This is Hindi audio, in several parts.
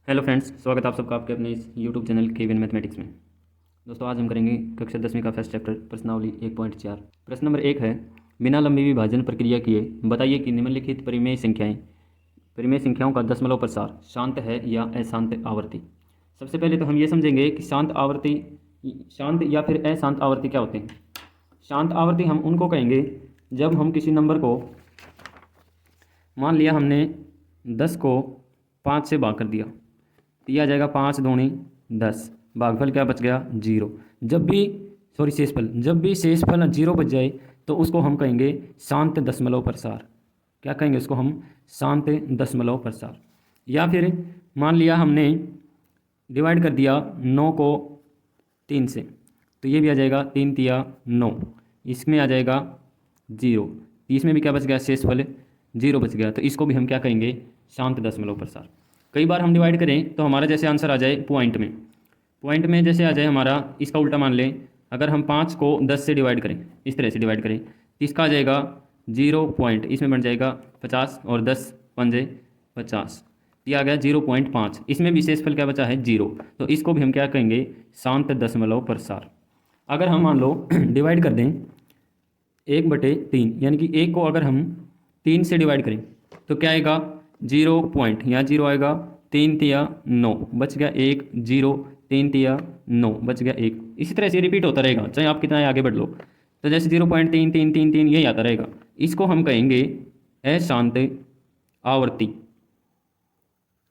हेलो फ्रेंड्स, स्वागत है आप सबका आपके अपने इस यूट्यूब चैनल केविन मैथमेटिक्स में। दोस्तों, आज हम करेंगे कक्षा 10वीं का फर्स्ट चैप्टर प्रश्नावली 1.4। प्रश्न नंबर 1 है, बिना लंबी विभाजन प्रक्रिया किए बताइए कि निम्नलिखित परिमेय संख्याओं का दशमलव प्रसार शांत है या अशांत आवर्ती। सबसे पहले तो हम ये समझेंगे कि शांत या फिर अशांत आवर्ती क्या होते हैं। शांत आवर्ती हम उनको कहेंगे जब हम किसी नंबर को, मान लिया हमने 10 को 5 से भाग कर दिया, दिया जाएगा 5 दूनी 10, भागफल क्या बच गया 0। शेषफल, जब भी शेषफल 0 बच जाए तो उसको हम कहेंगे शांत दशमलव प्रसार। क्या कहेंगे उसको हम? शांत दशमलव प्रसार। या फिर मान लिया हमने डिवाइड कर दिया 9 को 3 से, तो ये भी आ जाएगा 3 तिया 9, इसमें आ जाएगा 0, इसमें भी क्या बच गया? शेषफल 0 बच गया, तो इसको भी हम क्या कहेंगे? शांत दशमलव प्रसार। कई बार हम डिवाइड करें तो हमारा जैसे आंसर आ जाए पॉइंट में जैसे आ जाए हमारा, इसका उल्टा मान लें, अगर हम 5 को 10 से डिवाइड करें, इस तरह से डिवाइड करें, तो इसका आ जाएगा 0 पॉइंट, इसमें बन जाएगा 50 और 10 पंजे 50, ये आ गया 0.5, इसमें भी शेषफल क्या बचा है 0, तो इसको भी हम क्या कहेंगे? शांत दशमलव प्रसार। अगर हम मान लो डिवाइड कर दें 1/3, यानी कि 1 को अगर हम 3 से डिवाइड करें तो क्या आएगा? 0 पॉइंट, यहाँ 0 आएगा, 3 तिया 9 बच गया 1, 0 3 तिया 9 बच गया 1। इसी तरह से रिपीट होता रहेगा चाहे आप कितना आगे बढ़ लो, तो जैसे 0.33333 यही आता रहेगा। इसको हम कहेंगे अशांत आवर्ती।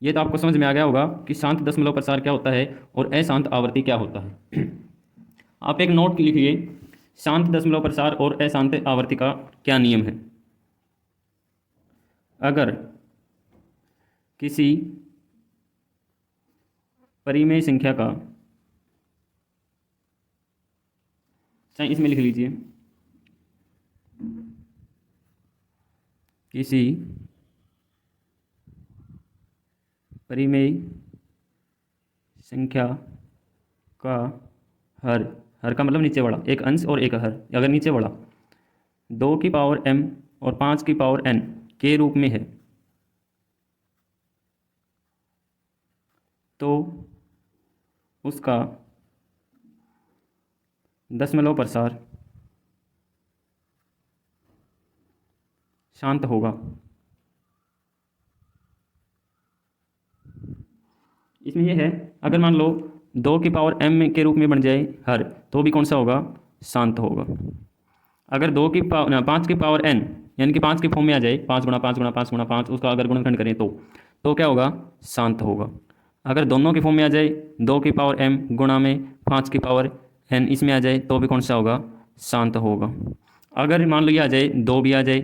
ये तो आपको समझ में आ गया होगा कि शांत दशमलव प्रसार क्या होता है और अशांत आवर्ती क्या होता है। आप एक नोट लिखिए, शांत दशमलव प्रसार और अशांत आवर्ती का क्या नियम है। अगर किसी परिमेय संख्या का, चाहे इसमें लिख लीजिए, किसी परिमेय संख्या का हर, हर का मतलब नीचे वाला, एक अंश और एक हर, अगर नीचे वाला 2 की पावर m और 5 की पावर n के रूप में है, तो उसका दशमलव प्रसार शांत होगा। इसमें यह है, अगर मान लो 2 की पावर m के रूप में बन जाए हर, तो भी कौन सा होगा? शांत होगा। अगर 5 की पावर n, यानी कि 5 के फॉर्म में आ जाए, 5 गुणा 5 गुणा 5 गुणा 5, उसका अगर गुणनखंड करें तो क्या होगा? शांत होगा। अगर दोनों के फॉर्म में आ जाए, 2 की पावर m गुणा में 5 की पावर n इसमें आ जाए, तो भी कौन सा होगा? शांत होगा। अगर मान लो ये आ जाए, 2 भी आ जाए,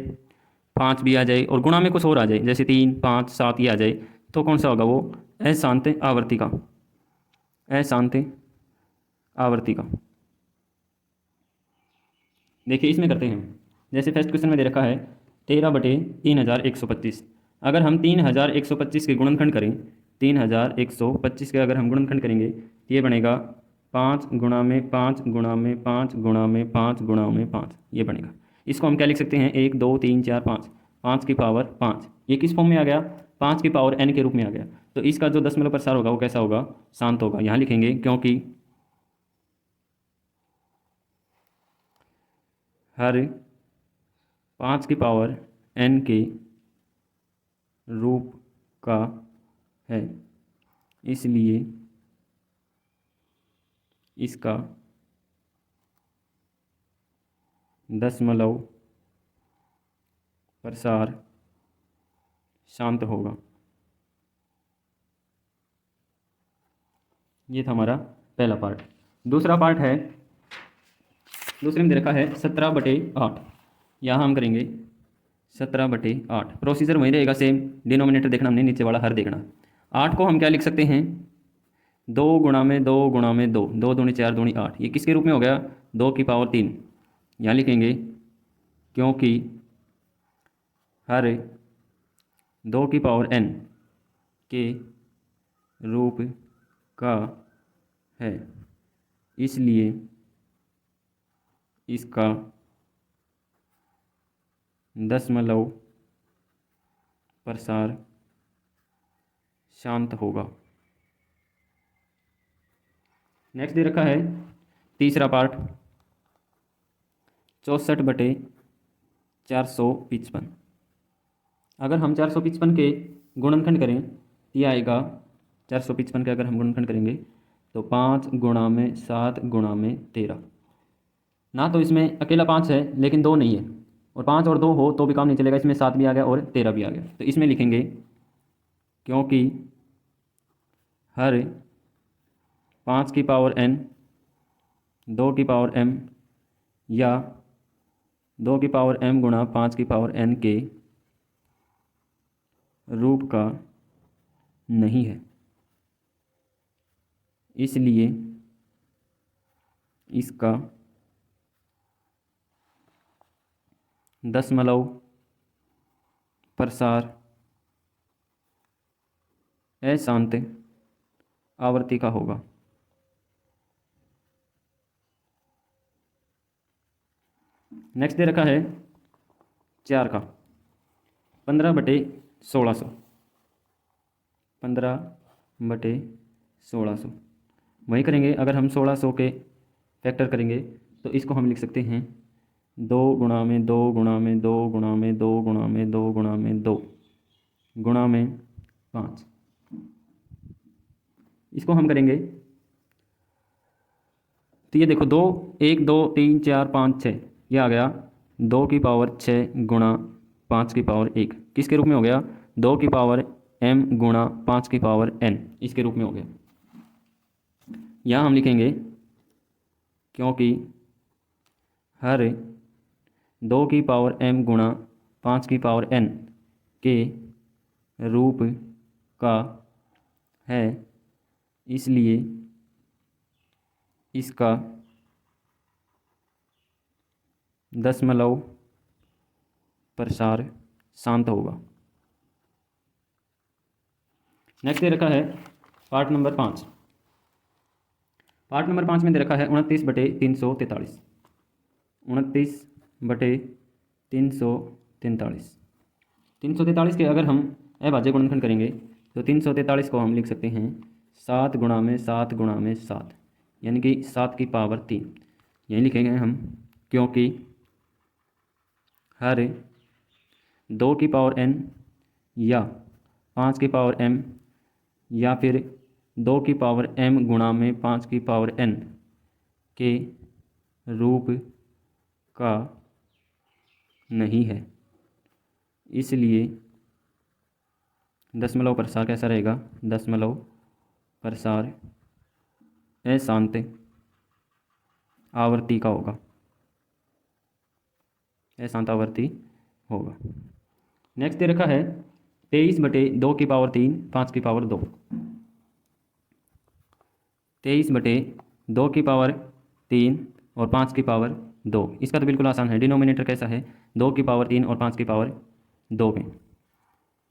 5 भी आ जाए और गुणा में कुछ और आ जाए, जैसे 3 5 7 ये आ जाए, तो कौन सा होगा? वो अशांत आवर्ती का, अशांत आवर्ती का। देखिए इसमें करते हैं, जैसे फर्स्ट क्वेश्चन में दे रखा है 13/3125। अगर हम 3125 के गुणनखंड करें, 3125 के अगर हम गुणनखंड करेंगे तो ये बनेगा 5 गुणा में 5 गुणा में 5 गुणा में 5 गुणा में 5, ये बनेगा। इसको हम क्या लिख सकते हैं? 1 2 3 4 5, 5 की पावर 5, ये किस फॉर्म में आ गया? 5 की पावर n के रूप में आ गया। तो इसका जो दशमलव प्रसार होगा वो कैसा होगा? शांत होगा। यहाँ लिखेंगे क्योंकि हर 5 की पावर n के रूप का है, इसलिए इसका दशमलव प्रसार शांत होगा। ये था हमारा पहला पार्ट। दूसरा पार्ट है, दूसरे में दे रखा है 17/8। यहाँ हम करेंगे 17/8। प्रोसीजर वही रहेगा सेम, डिनोमिनेटर देखना हमने, नीचे वाला हर देखना। 8 को हम क्या लिख सकते हैं? 2 गुणा में 2 गुणा में 2, 2 दूनी 4 दूनी 8, ये किसके रूप में हो गया? 2 की पावर 3। यहाँ लिखेंगे क्योंकि हर 2 की पावर n के रूप का है, इसलिए इसका दशमलव प्रसार शांत होगा। नेक्स्ट दे रखा है तीसरा पार्ट 64/455। अगर हम 455 के गुणनखंड करें तो यह आएगा 455 के अगर हम गुणनखंड करेंगे तो 5 गुणा में 7 गुणा में 13। ना तो इसमें अकेला 5 है लेकिन 2 नहीं है, और 5 और 2 हो तो भी काम नहीं चलेगा, इसमें 7 भी आ गया और 13 भी आ गया। तो इसमें लिखेंगे क्योंकि हर 5 की पावर n 2 की पावर m या 2 की पावर m गुणा 5 की पावर n के रूप का नहीं है, इसलिए इसका दशमलव प्रसार अशांत आवर्ती का होगा। नेक्स्ट दे रखा है 4 का 15/1600। 15/1600 वही करेंगे। अगर हम 1600 के फैक्टर करेंगे तो इसको हम लिख सकते हैं 2 गुणा में 2 गुणा में 2 गुणा में 2 गुणा में 2 गुणा में 2 गुणा में 5। इसको हम करेंगे तो ये देखो 2 1 2 3 4 5 6 ये आ गया 2 की पावर 6 गुणा 5 की पावर 1 किसके रूप में हो गया 2 की पावर m गुणा 5 की पावर n इसके रूप में हो गया। यहाँ हम लिखेंगे क्योंकि हर 2 की पावर m गुणा 5 की पावर n के रूप का है, इसलिए इसका दशमलव प्रसार शांत होगा। नेक्स्ट दे रखा है पार्ट नंबर 5। पार्ट नंबर 5 में दे रखा है 29/343। 29/343। 343 के अगर हम अभाज्य गुणनखंड करेंगे तो 343 को हम लिख सकते हैं 7 गुणा में 7 गुणा में 7 यानी कि 7 की पावर 3। यही लिखेंगे हम क्योंकि हर 2 की पावर n या 5 की पावर m या फिर 2 की पावर m गुणा में 5 की पावर n के रूप का नहीं है, इसलिए दशमलव प्रसार कैसा रहेगा दशमलव प्रसार अशांत आवर्ती का होगा, अशांत आवर्ती होगा। नेक्स्ट दे रखा है 23/2 की पावर 3 5 की पावर 2। 23/2 की पावर 3 और 5 की पावर 2 इसका तो बिल्कुल आसान है। डिनोमिनेटर कैसा है 2 की पावर 3 और 5 की पावर 2 में,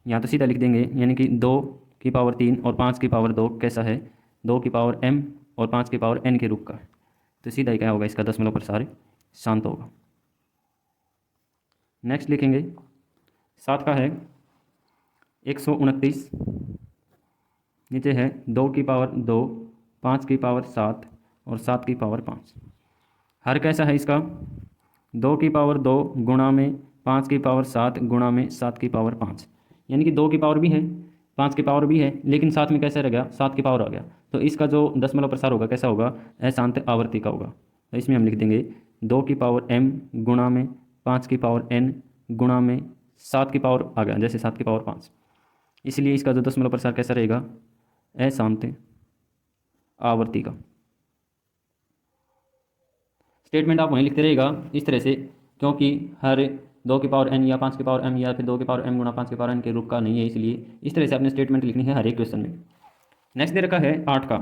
यहाँ तो सीधा लिख देंगे यानी कि 2 की पावर 3 और 5 की पावर 2 कैसा है 2 की पावर m और 5 की पावर n के रूप का, तो सीधा ही क्या होगा इसका दशमलव प्रसार शांत होगा। नेक्स्ट लिखेंगे 7 का है 129। नीचे है 2 की पावर 2 5 की पावर 7 और 7 की पावर 5। हर कैसा है इसका 2 की पावर 2 गुणा में 5 की पावर 7 गुणा में 7 की पावर 5 यानी कि 2 की पावर भी है 5 की पावर भी है लेकिन साथ में कैसे रह गया 7 की पावर आ गया, तो इसका जो दशमलव प्रसार होगा कैसा होगा अशांत आवर्ती का होगा। तो इसमें हम लिख देंगे 2 की पावर m गुणा में 5 की पावर n गुणा में 7 की पावर आ गया जैसे 7 की पावर 5, इसलिए इसका जो दशमलव प्रसार कैसा रहेगा अशांत आवर्ती का। स्टेटमेंट आप वहीं लिखते रहेगा इस तरह से क्योंकि हर 2 की पावर n या 5 की पावर m या फिर 2 की पावर m गुणा 5 की पावर n के रूप का नहीं है, इसलिए इस तरह से आपने स्टेटमेंट लिखनी है हर एक क्वेश्चन में। नेक्स्ट दे रखा है 8 का।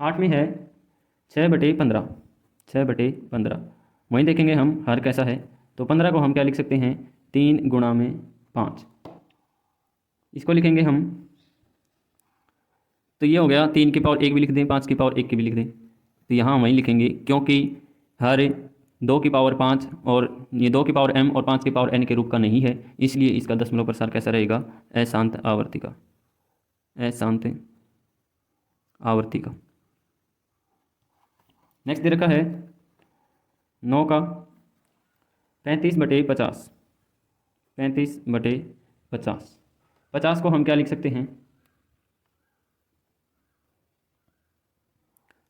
8 में है 6/15। 6/15 वहीं देखेंगे हम हर कैसा है, तो 15 को हम क्या लिख सकते हैं 3 गुणा में 5। इसको लिखेंगे हम तो ये हो गया 3 की पावर 1 भी लिख दें 5 की पावर 1 की भी लिख दें, तो यहाँ वहीं लिखेंगे क्योंकि हर 2 की पावर 5 और ये 2 की पावर m और 5 की पावर n के रूप का नहीं है, इसलिए इसका दशमलव प्रसार कैसा रहेगा अशांत आवर्ती का, अशांत आवर्ती का। नेक्स्ट दे रखा है 9 का 35/50, 35/50। 50 को हम क्या लिख सकते हैं,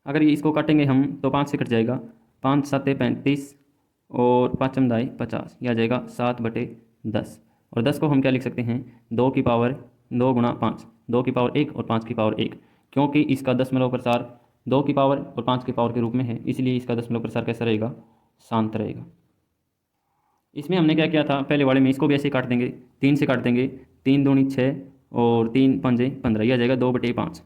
अगर ये इसको काटेंगे हम तो 5 से कट जाएगा, 5 7 35 और 5 दाई 50, यह आ जाएगा 7/10। और 10 को हम क्या लिख सकते हैं, 2 की पावर 2 गुणा 5, 2 की पावर 1 और 5 की पावर 1, क्योंकि इसका दशमलव प्रसार 2 की पावर और 5 की पावर के रूप में है, इसलिए इसका दशमलव प्रसार कैसा रहेगा, शांत रहेगा। इसमें हमने क्या किया था, पहले वाले में इसको भी ऐसे काट देंगे, 3 से काट देंगे, 3 दूनी 6 और 3 पंजे 15, यह आ जाएगा 2/5।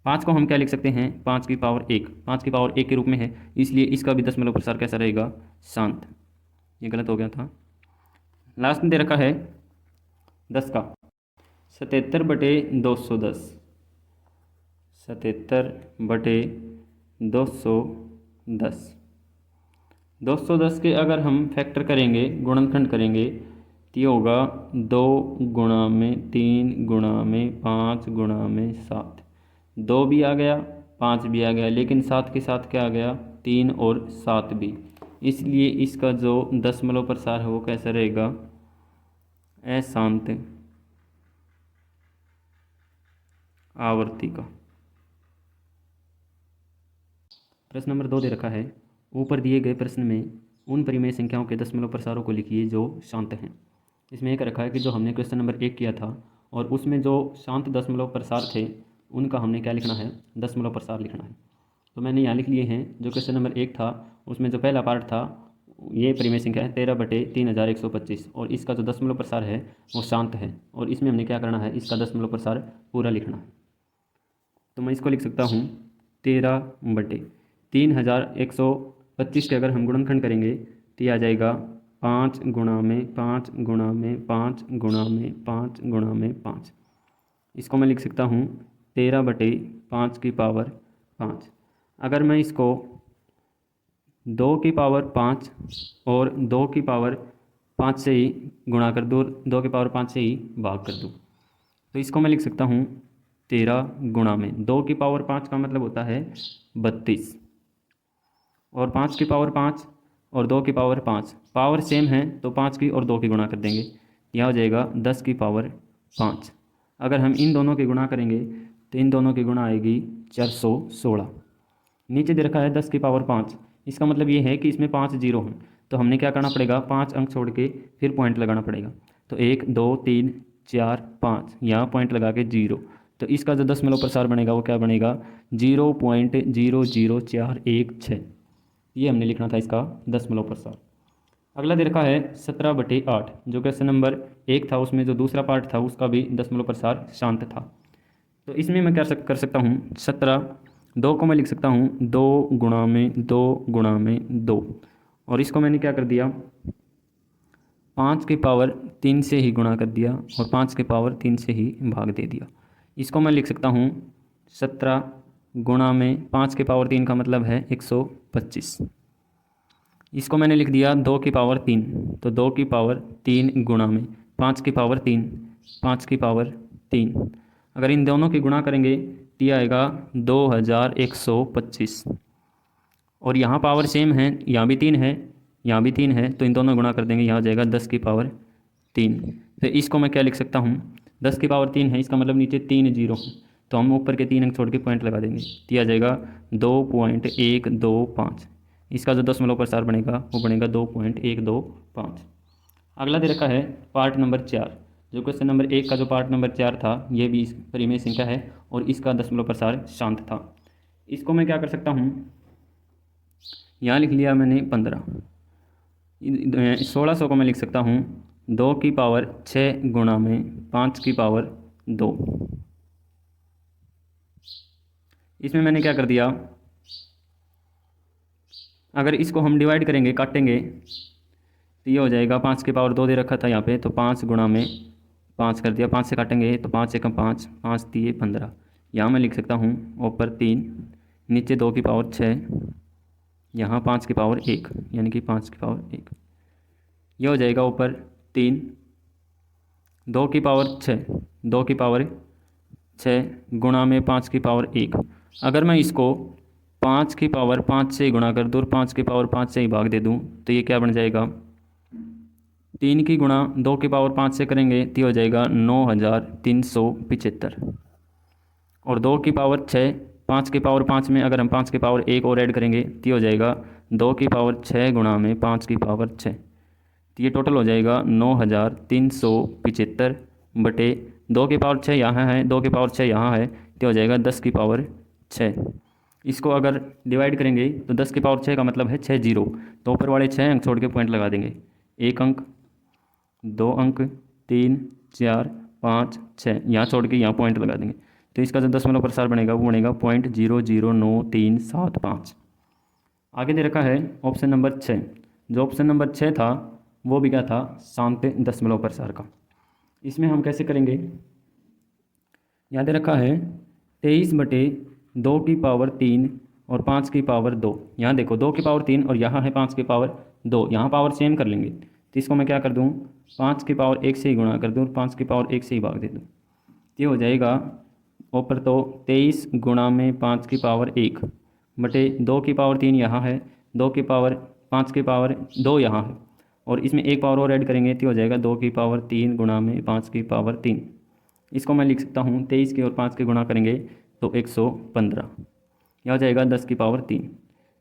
5 को हम क्या लिख सकते हैं, 5 की पावर 1, 5 की पावर 1 के रूप में है, इसलिए इसका भी दशमलव प्रसार कैसा रहेगा, शांत। ये गलत हो गया था। लास्ट में दे रखा है 10 का 77/210, 77/210। 210 के अगर हम फैक्टर करेंगे, गुणनखंड करेंगे, तो ये होगा 2 गुणा में 3 गुणा में 5 गुणा में 7। 2 भी आ गया, 5 भी आ गया, लेकिन 7 के साथ क्या आ गया, 3 और 7 भी, इसलिए इसका जो दशमलव प्रसार है वो कैसा रहेगा, अशांत आवर्ती का। प्रश्न नंबर 2 दे रखा है, ऊपर दिए गए प्रश्न में उन परिमेय संख्याओं के दशमलव प्रसारों को लिखिए जो शांत हैं। इसमें एक रखा है कि जो हमने क्वेश्चन नंबर 1 किया था और उसमें जो शांत दशमलव प्रसार थे उनका हमने क्या लिखना है, दशमलव प्रसार लिखना है। तो मैंने यहाँ लिख लिए हैं, जो क्वेश्चन नंबर 1 था उसमें जो पहला पार्ट था ये परिमेय संख्या है 13/3125 और इसका जो दशमलव प्रसार है वो शांत है, और इसमें हमने क्या करना है, इसका दशमलव प्रसार पूरा लिखना है। तो मैं इसको लिख सकता हूँ 13/3125 के अगर हम गुणनखंड करेंगे तो ये आ जाएगा 5 गुणा में 5 गुणा में 5 गुणा में 5 गुणा में 5। इसको मैं लिख सकता हूँ 13/5 की पावर 5। अगर मैं इसको 2 की पावर 5 और 2 की पावर 5 से ही गुणा कर दूँ, 2 की पावर 5 से ही भाग कर दूँ, तो इसको मैं लिख सकता हूँ 13 गुणा में 2 की पावर 5 का मतलब होता है 32, और 5 की पावर 5 और 2 की पावर 5, पावर सेम है तो 5 की और 2 की गुणा कर देंगे, यह हो जाएगा 10 की पावर 5। अगर हम इन दोनों की गुणा करेंगे तो इन दोनों की गुणा आएगी 416। नीचे दे रखा है 10 की पावर 5, इसका मतलब ये है कि इसमें 5 जीरो हैं, तो हमने क्या करना पड़ेगा, 5 अंक छोड़ के फिर पॉइंट लगाना पड़ेगा। तो 1 2 3 4 5, यहाँ पॉइंट लगा के 0, तो इसका जो दशमलव प्रसार बनेगा वो क्या बनेगा, 0.00416। ये हमने लिखना था इसका दशमलव प्रसार। अगला दे रखा है 17/8, जो क्वेश्चन नंबर 1 था उसमें जो दूसरा पार्ट था उसका भी दशमलव प्रसार शांत था। तो इसमें मैं क्या कर सकता हूँ, 17, 2 को मैं लिख सकता हूँ 2 गुणा में 2 गुणा में 2, और इसको मैंने क्या कर दिया, 5 की पावर 3 से ही गुणा कर दिया और 5 की पावर 3 से ही भाग दे दिया। इसको मैं लिख सकता हूँ 17 गुणा में 5 की पावर 3 का मतलब है 125। इसको मैंने लिख दिया 2 की पावर 3, तो 2 की पावर 3 गुणा में 5 की पावर 3, 5 की पावर 3, अगर इन दोनों की गुणा करेंगे तो यह आएगा 2125, और यहाँ पावर सेम है, यहाँ भी 3 है यहाँ भी 3 है, तो इन दोनों गुणा कर देंगे, यहाँ आ जाएगा 10 की पावर 3। तो इसको मैं क्या लिख सकता हूँ, 10 की पावर 3 है, इसका मतलब नीचे 3 जीरो, तो हम ऊपर के 3 अंक छोड़ के पॉइंट लगा देंगे, तो यह आ जाएगा 2.125। इसका जो दशमलव प्रसार बनेगा वो बनेगा 2.125। अगला दे रखा है पार्ट नंबर 4, जो क्वेश्चन नंबर 1 का जो पार्ट नंबर 4 था ये भी इस परिमेय संख्या है और इसका दशमलव प्रसार शांत था। इसको मैं क्या कर सकता हूँ, यहाँ लिख लिया मैंने 15, 1600 को मैं लिख सकता हूँ 2 की पावर 6 गुणा में 5 की पावर 2। इसमें मैंने क्या कर दिया, अगर इसको हम डिवाइड करेंगे, काटेंगे, तो ये हो जाएगा 5 की पावर 2 दे रखा था यहाँ पे, तो 5 गुणा में 5 कर दिया, 5 से काटेंगे तो 5 एकम 5, 5 3 15, यहाँ मैं लिख सकता हूँ ऊपर 3, नीचे 2 की पावर 6, यहाँ 5 की पावर 1, यानी कि 5 की पावर 1, ये हो जाएगा ऊपर 3, 2 की पावर 6, 2 की पावर 6 गुणा में 5 की पावर 1, अगर मैं इसको 5 की पावर 5 से ही गुणा कर दूँ और 5 की पावर 5 से ही भाग दे दूँ तो ये क्या बन जाएगा, 3 की गुणा 2 की पावर 5 से करेंगे तो हो जाएगा 9375। और 2 की पावर 6, 5 की पावर 5 में अगर हम 5 की पावर 1 और ऐड करेंगे तो हो जाएगा 2 की पावर 6 गुणा में 5 की पावर 6। तो ये टोटल हो जाएगा 9375 बटे 2 की पावर 6 यहाँ है, 2 की पावर 6 यहाँ है, तो हो जाएगा 10 की पावर 6। इसको अगर डिवाइड करेंगे तो 10 की पावर 6 का मतलब है 6 जीरो, तो ऊपर वाले 6 अंक छोड़ के पॉइंट लगा देंगे। 1 अंक, 2 अंक, 3, 4, 5, 6, यहाँ छोड़ के यहाँ पॉइंट लगा देंगे। तो इसका जो दशमलव प्रसार बनेगा वो बनेगा 0.00935। आगे दे रखा है ऑप्शन नंबर 6। जो ऑप्शन नंबर 6 था वो भी क्या था, शांत दशमलव प्रसार का। इसमें हम कैसे करेंगे, यहाँ दे रखा है 23/2 की पावर 3 और 5 की पावर 2। यहाँ देखो 2 की पावर 3 और यहाँ है 5 की पावर 2, यहाँ पावर सेम कर लेंगे। तो इसको मैं क्या कर दूँ, 5 की पावर 1 से ही गुणा कर दूँ और 5 की पावर 1 से ही भाग दे दूँ। ये हो जाएगा ऊपर तो 23 गुणा में 5 की पावर 1 बटे 2 की पावर 3 यहाँ है, 2 की पावर 5 की पावर 2 यहाँ है, और इसमें एक पावर और ऐड करेंगे तो हो जाएगा 2 की पावर 3 गुणा में 5 की पावर 3। इसको मैं लिख सकता हूँ 23 की और 5 के गुणा करेंगे तो 115। यह हो जाएगा 10 की पावर 3,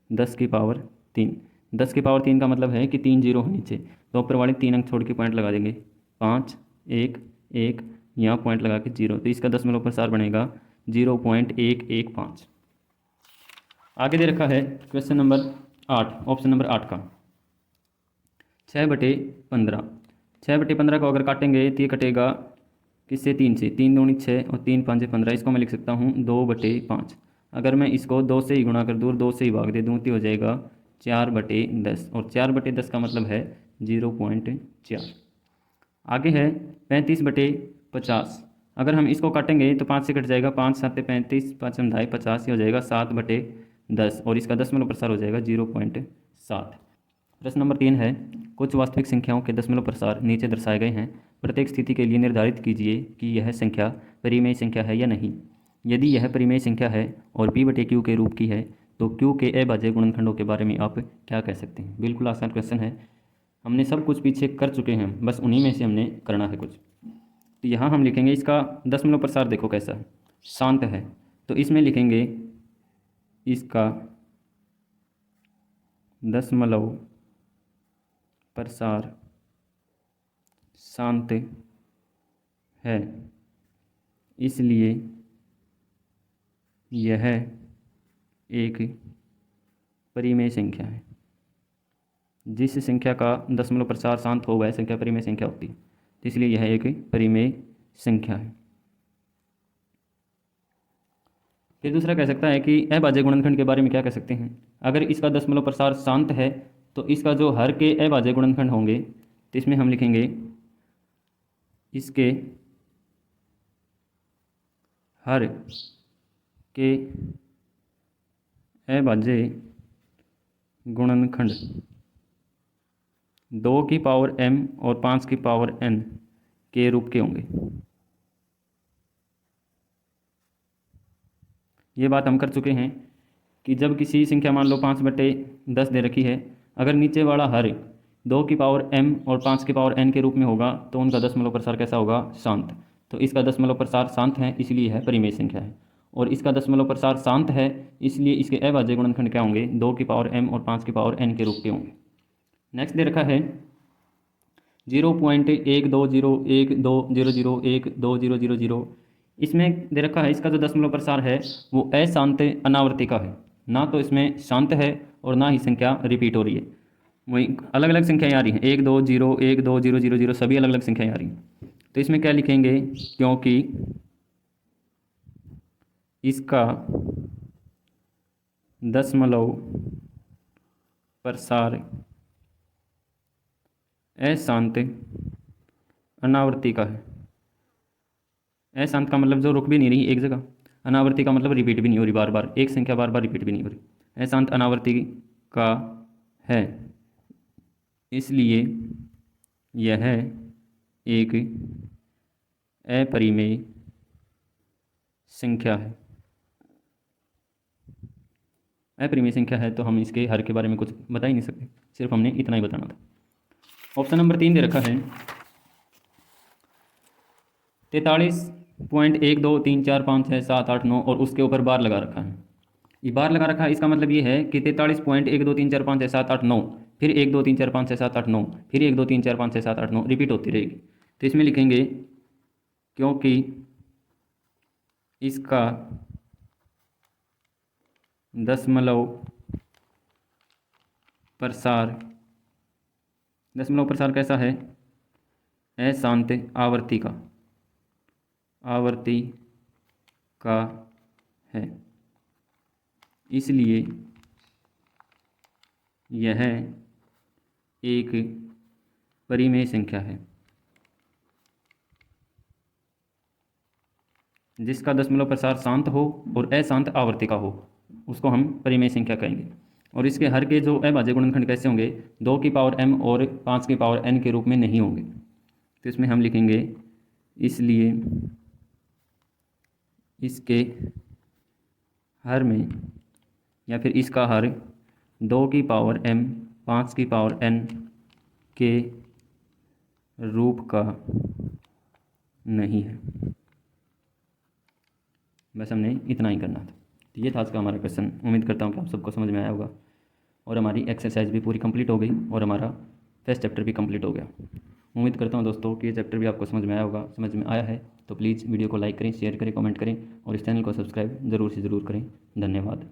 10 की पावर 3। 10 की पावर 3 का मतलब है कि 3 जीरो है नीचे, तो ऊपर वाले 3 अंक छोड़ के पॉइंट लगा देंगे। 5, 1, 1, यहाँ पॉइंट लगा के 0, तो इसका दशमलव प्रसार बनेगा 0.115। आगे दे रखा है क्वेश्चन नंबर 8, ऑप्शन नंबर 8 का 6/15। 6/15 को अगर काटेंगे तो ये कटेगा किससे, 3 से, 3 दूनी 6 और 3 5 15। इसको मैं लिख सकता हूँ 2/5। अगर मैं इसको 2 से ही गुणा कर दूँ और 2 से ही भाग दे दूँ तो हो जाएगा 4/10, और 4/10 का मतलब है 0.4। आगे है 35/50। अगर हम इसको काटेंगे तो 5 से कट जाएगा, 5 7 35, 5 10 50, ये हो जाएगा 7/10, और इसका दशमलव प्रसार हो जाएगा 0.7। प्रश्न नंबर 3 है, कुछ वास्तविक संख्याओं के दशमलव प्रसार नीचे दर्शाए गए हैं। प्रत्येक स्थिति के लिए निर्धारित कीजिए कि यह संख्या परिमेय संख्या है या नहीं। यदि यह परिमेय संख्या है और p/q के रूप की है तो q के अभाज्य गुणनखंडों के बारे में आप क्या कह सकते हैं। बिल्कुल आसान क्वेश्चन है, हमने सब कुछ पीछे कर चुके हैं, बस उन्हीं में से हमने करना है कुछ। तो यहाँ हम लिखेंगे इसका दशमलव प्रसार, देखो कैसा है, शांत है, तो इसमें लिखेंगे इसका दशमलव प्रसार शांत है, इसलिए यह एक परिमेय संख्या है। जिस संख्या का दशमलव प्रसार शांत हो वह संख्या परिमेय संख्या होती है, तो इसलिए यह एक परिमेय संख्या है। फिर दूसरा कह सकता है कि अभाज्य गुणनखंड के बारे में क्या कह सकते हैं। अगर इसका दशमलव प्रसार शांत है तो इसका जो हर के अभाज्य गुणनखंड होंगे तो इसमें हम लिखेंगे इसके हर के अभाज्य गुणनखंड 2 की पावर m और 5 की पावर n के रूप के होंगे। ये बात हम कर चुके हैं कि जब किसी संख्या मान लो 5/10 दे रखी है, अगर नीचे वाला हर 2 की पावर m और 5 की पावर n के रूप में होगा तो उनका दशमलव प्रसार कैसा होगा, शांत। तो इसका दशमलव प्रसार शांत है, इसलिए है परिमेय संख्या है। और इसका दशमलव प्रसार शांत है, इसलिए इसके अभाज्य गुणनखंड क्या होंगे, 2 की पावर m और 5 की पावर n के रूप के होंगे। नेक्स्ट दे रखा है 0.12012001200। इसमें दे रखा है इसका जो दशमलव प्रसार है वो अशांत अनावर्ती का है, ना तो इसमें शांत है और ना ही संख्या रिपीट हो रही है। वही अलग अलग संख्याएँ आ रही हैं, 1 2 0 1 2 0 0 0, सभी अलग अलग संख्याएँ आ रही हैं। तो इसमें क्या लिखेंगे, क्योंकि इसका दशमलव प्रसार अशांत अनावर्ती का है। अशांत का मतलब जो रुक भी नहीं रही एक जगह, अनावर्ती का मतलब रिपीट भी नहीं हो रही बार बार, एक संख्या बार बार रिपीट भी नहीं हो रही। अशांत अनावर्ती का है, इसलिए यह एक अपरिमेय संख्या है। अपरिमेय संख्या है तो हम इसके हर के बारे में कुछ बता ही नहीं सकते, सिर्फ हमने इतना ही बताना था। ऑप्शन नंबर 3 दे रखा है 43.12345678 9 और उसके ऊपर बार लगा रखा है। ये बार लगा रखा है, इसका मतलब ये है कि 43.12345678 9 फिर 1 2 3 4 5 6 7 8 9 फिर 1 2 3 4 5 6 7 8 9 रिपीट होती रहेगी। तो इसमें लिखेंगे क्योंकि इसका दशमलव प्रसार कैसा है, अशांत आवर्ती का है, इसलिए यह एक परिमेय संख्या है। जिसका दशमलव प्रसार शांत हो और अशांत आवर्ती का हो उसको हम परिमेय संख्या कहेंगे। और इसके हर के जो अभाज्य गुणनखंड कैसे होंगे, 2 की पावर m और 5 की पावर n के रूप में नहीं होंगे। तो इसमें हम लिखेंगे इसलिए इसके हर में या फिर इसका हर 2 की पावर m 5 की पावर n के रूप का नहीं है। बस हमने इतना ही करना था। तो ये था आज का हमारा क्वेश्चन। उम्मीद करता हूँ कि आप सबको समझ में आया होगा और हमारी एक्सरसाइज भी पूरी कंप्लीट हो गई और हमारा फर्स्ट चैप्टर भी कंप्लीट हो गया। उम्मीद करता हूँ दोस्तों कि ये चैप्टर भी आपको समझ में आया होगा। समझ में आया है तो प्लीज़ वीडियो को लाइक करें, शेयर करें, कमेंट करें और इस चैनल को सब्सक्राइब ज़रूर से ज़रूर करें। धन्यवाद।